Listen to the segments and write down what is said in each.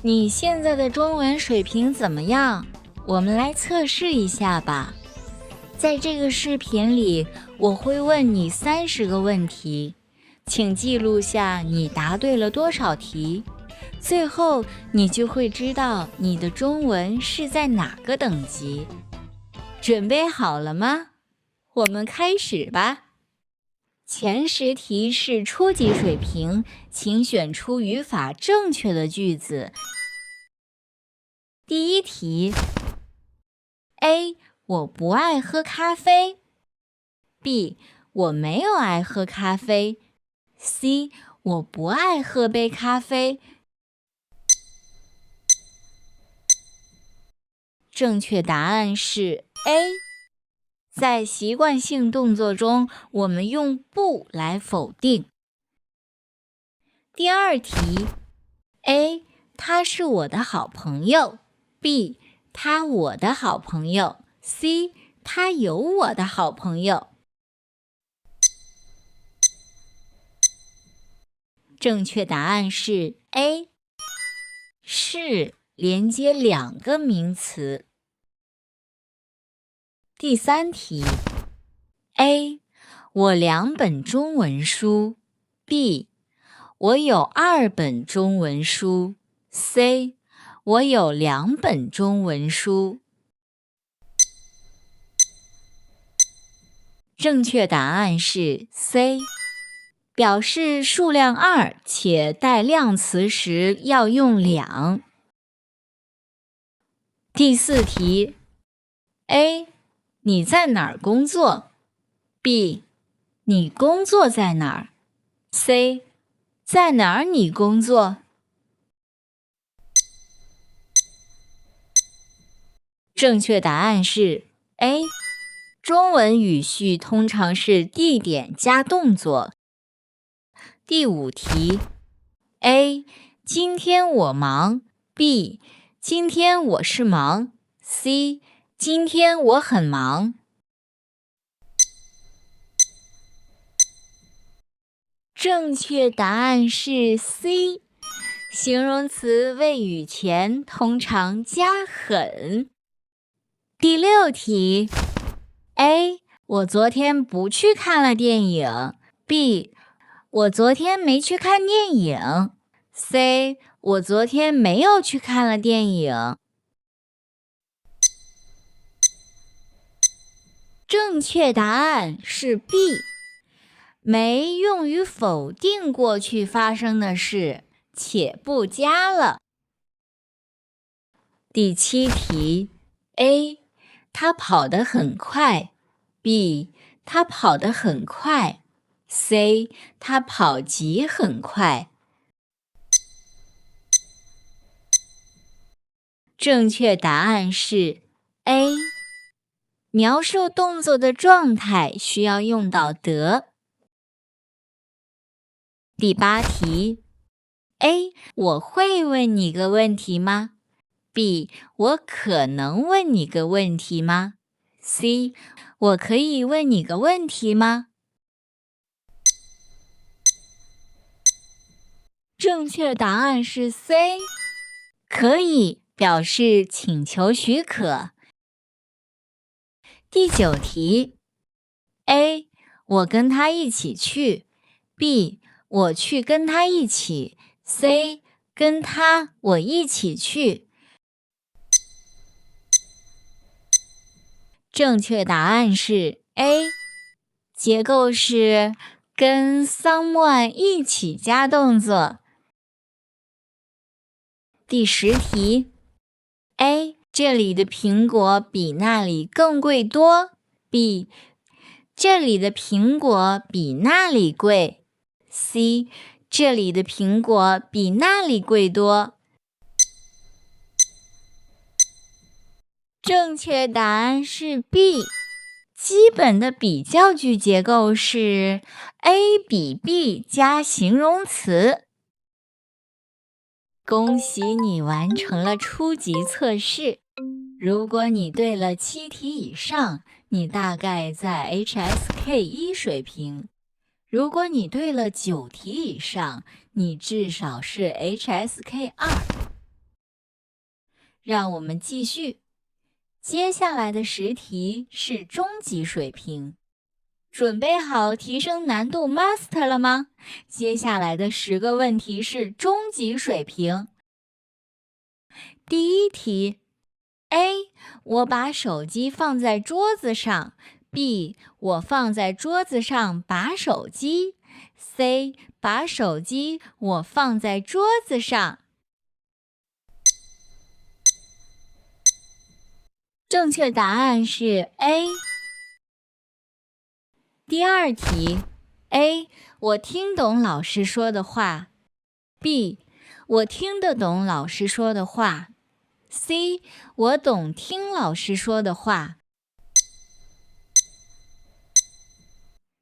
你现在的中文水平怎么样？我们来测试一下吧。在这个视频里，我会问你30个问题，请记录下你答对了多少题。最后，你就会知道你的中文是在哪个等级。准备好了吗？我们开始吧。前10题是初级水平，请选出语法正确的句子。第一题 A 我不爱喝咖啡 B 我没有爱喝咖啡 C 我不爱喝杯咖啡。正确答案是 A。 在习惯性动作中，我们用不来否定。第二题 A 他是我的好朋友 B 他我的好朋友 C 他有我的好朋友。正确答案是 A。 是连接2个名词。第三题 A 我2本中文书 B 我有2本中文书 C 我有2本中文书。正确答案是 C。 表示数量2且带量词时要用2。第四题 A 你在哪儿工作 B 你工作在哪儿 C 在哪儿你工作。正确答案是 A。 中文语序通常是地点加动作。第5题 A 今天我忙 B 今天我是忙 C 今天我很忙。正确答案是 C。 形容词谓语前通常加很。第6题 A 我昨天不去看了电影 B 我昨天没去看电影 C 我昨天没有去看了电影。正确答案是 B。 没用于否定过去发生的事，且不加了。第7题 A 他跑得很快 B 他跑得很快 C 他跑极很快。正确答案是 A。 描述动作的状态需要用到得。第8题 A 我会问你个问题吗 B 我可能问你个问题吗 C 我可以问你个问题吗。正确答案是 C。 可以表示请求许可。第9题 A 我跟他一起去 B 我去跟他一起 C 跟他我一起去。正确答案是 A。 结构是跟 someone 一起加动作。第10题 A 这里的苹果比那里更贵多 B 这里的苹果比那里贵 C 这里的苹果比那里贵多。正确答案是 B。 基本的比较句结构是 A 比 B 加形容词。恭喜你完成了初级测试。如果你对了7题以上，你大概在 HSK1 水平。如果你对了9题以上，你至少是 HSK2。让我们继续。接下来的10题是中级水平，准备好提升难度 Master 了吗？接下来的10个问题是中级水平。第一题 A， 我把手机放在桌子上 B， 我放在桌子上把手机 C， 把手机我放在桌子上。正确答案是 A。 第二题 A， 我听懂老师说的话 B， 我听得懂老师说的话 C， 我懂听老师说的话。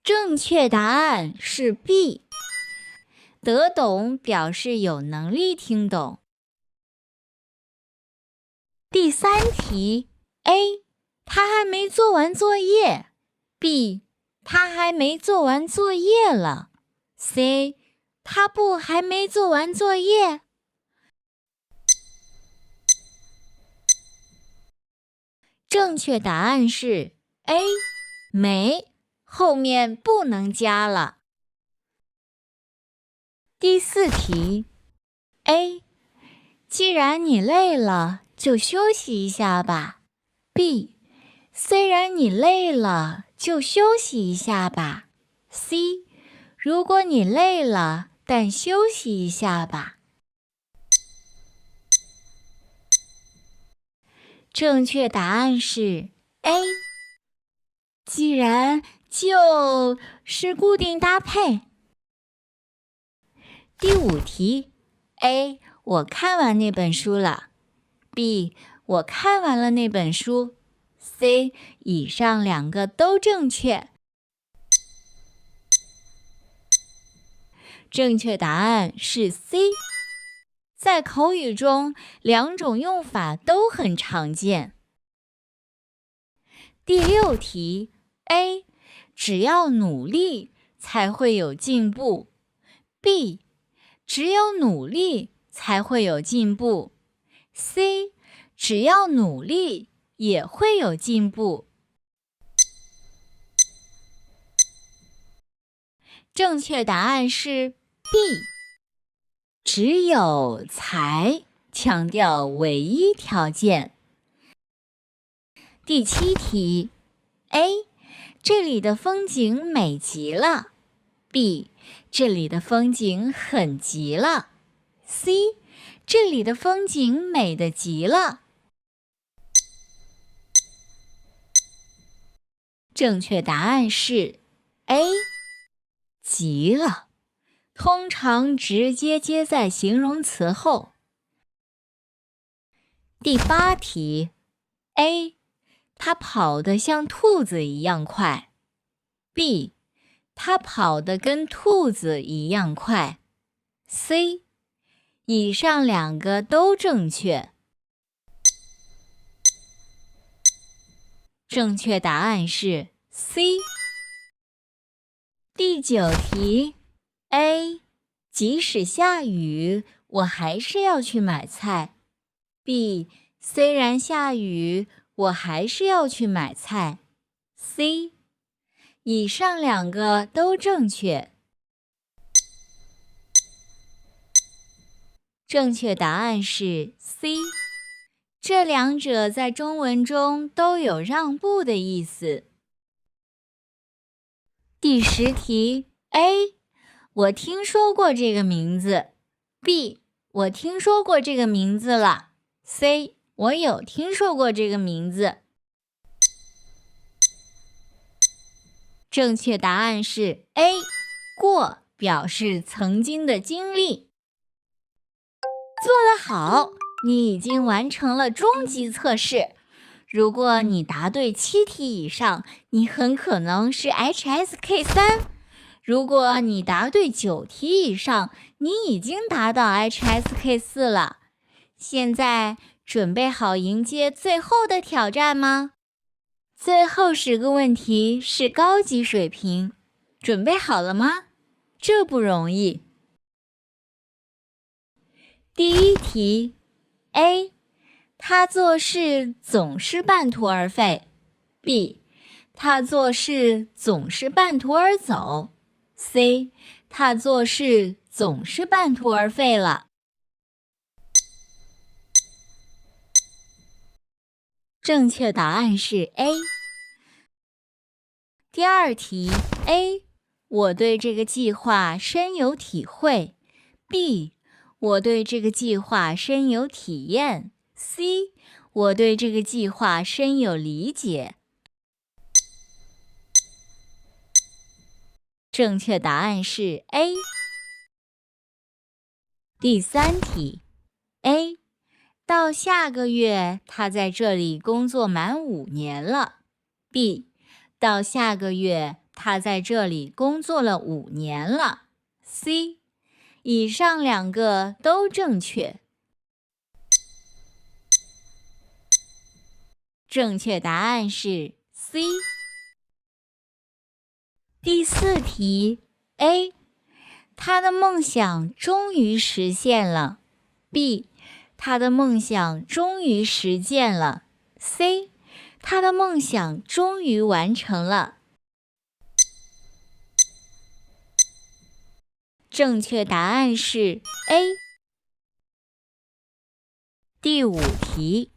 正确答案是 B， 得懂表示有能力听懂。第三题 A， 他还没做完作业 B， 他还没做完作业了 C， 他不还没做完作业。正确答案是 A， 没，后面不能加了。第四题 A， 既然你累了，就休息一下吧 B， 虽然你累了，就休息一下吧 C， 如果你累了，但休息一下吧。正确答案是 A， 既然就是固定搭配。第5题 A， 我看完那本书了 B， 我看完了那本书 C， 以上2个都正确。正确答案是 C， 在口语中2种用法都很常见。第6题 A， 只要努力才会有进步 B， 只有努力才会有进步 C， 只要努力也会有进步。正确答案是 B， 只有才强调唯一条件。第7题 A， 这里的风景美极了 B， 这里的风景很极了 C， 这里的风景美得极了。正确答案是 A， 极了，通常直接接在形容词后。第8题 A， 他跑得像兔子一样快 B， 他跑得跟兔子一样快 C， 以上2个都正确。正确答案是 C。 第9题 A， 即使下雨，我还是要去买菜 B， 虽然下雨，我还是要去买菜 C， 以上2个都正确。正确答案是 C， 这2者在中文中都有让步的意思。第10题 A， 我听说过这个名字 B， 我听说过这个名字了 C， 我有听说过这个名字。正确答案是 A， 过表示曾经的经历。做得好，你已经完成了中级测试。如果你答对7题以上，你很可能是 HSK3。如果你答对9题以上，你已经达到 HSK4 了。现在准备好迎接最后的挑战吗？最后10个问题是高级水平，准备好了吗？这不容易。第1题 A，他做事总是半途而废。B. 他做事总是半途而走。C. 他做事总是半途而废了。正确答案是 A。第二题 A， 我对这个计划深有体会。B， 我对这个计划深有体验。C， 我对这个计划深有理解。正确答案是 A。第三题 A， 到下个月他在这里工作满5年了。B， 到下个月他在这里工作了5年了。C， 以上2个都正确。正确答案是 C。第4题 A， 他的梦想终于实现了。B， 他的梦想终于实践了。C， 他的梦想终于完成了。正确答案是 A。第5题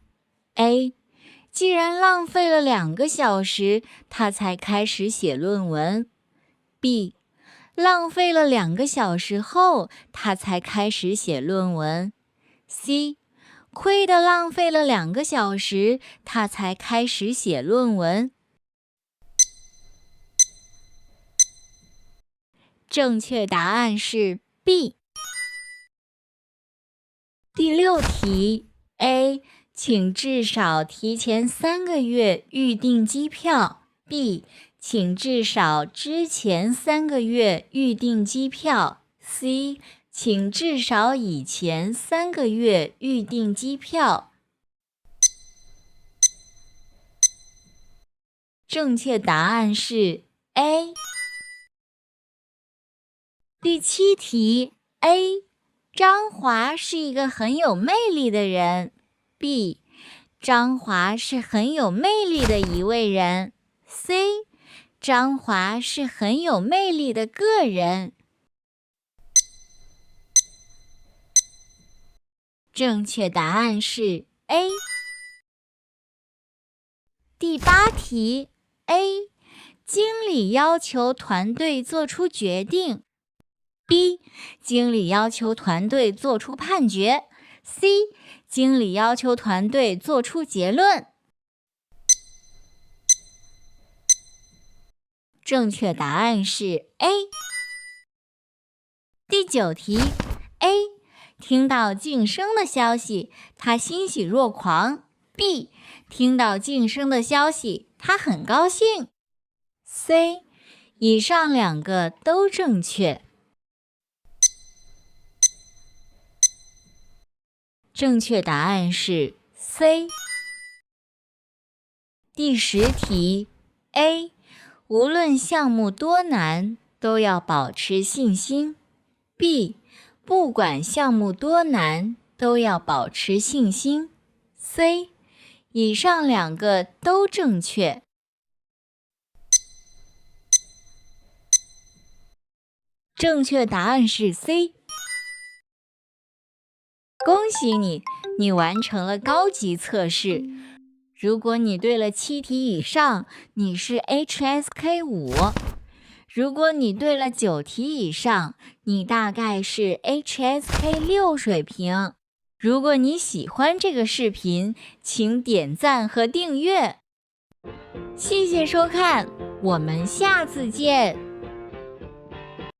A， 既然浪费了2个小时，他才开始写论文。B， 浪费了2个小时后，他才开始写论文。C， 亏得浪费了2个小时，他才开始写论文。正确答案是 B。第6题 A， 请至少提前3个月预订机票。B， 请至少之前3个月预订机票。C， 请至少以前3个月预订机票。正确答案是 A。第7题 A， 张华是一个很有魅力的人。B， 张华是很有魅力的一位人。C， 张华是很有魅力的个人。正确答案是 A。第8题 A， 经理要求团队做出决定。B， 经理要求团队做出判决。C， 经理要求团队做出结论。正确答案是 A。第9题 A， 听到晋升的消息，他欣喜若狂。B， 听到晋升的消息，他很高兴。C， 以上2个都正确。正确答案是 C。第10题 A， 无论项目多难，都要保持信心。B， 不管项目多难，都要保持信心。C， 以上2个都正确。正确答案是 C。恭喜你，你完成了高级测试。如果你对了7题以上，你是 HSK 5；如果你对了9题以上，你大概是 HSK 6水平。如果你喜欢这个视频，请点赞和订阅。谢谢收看，我们下次见。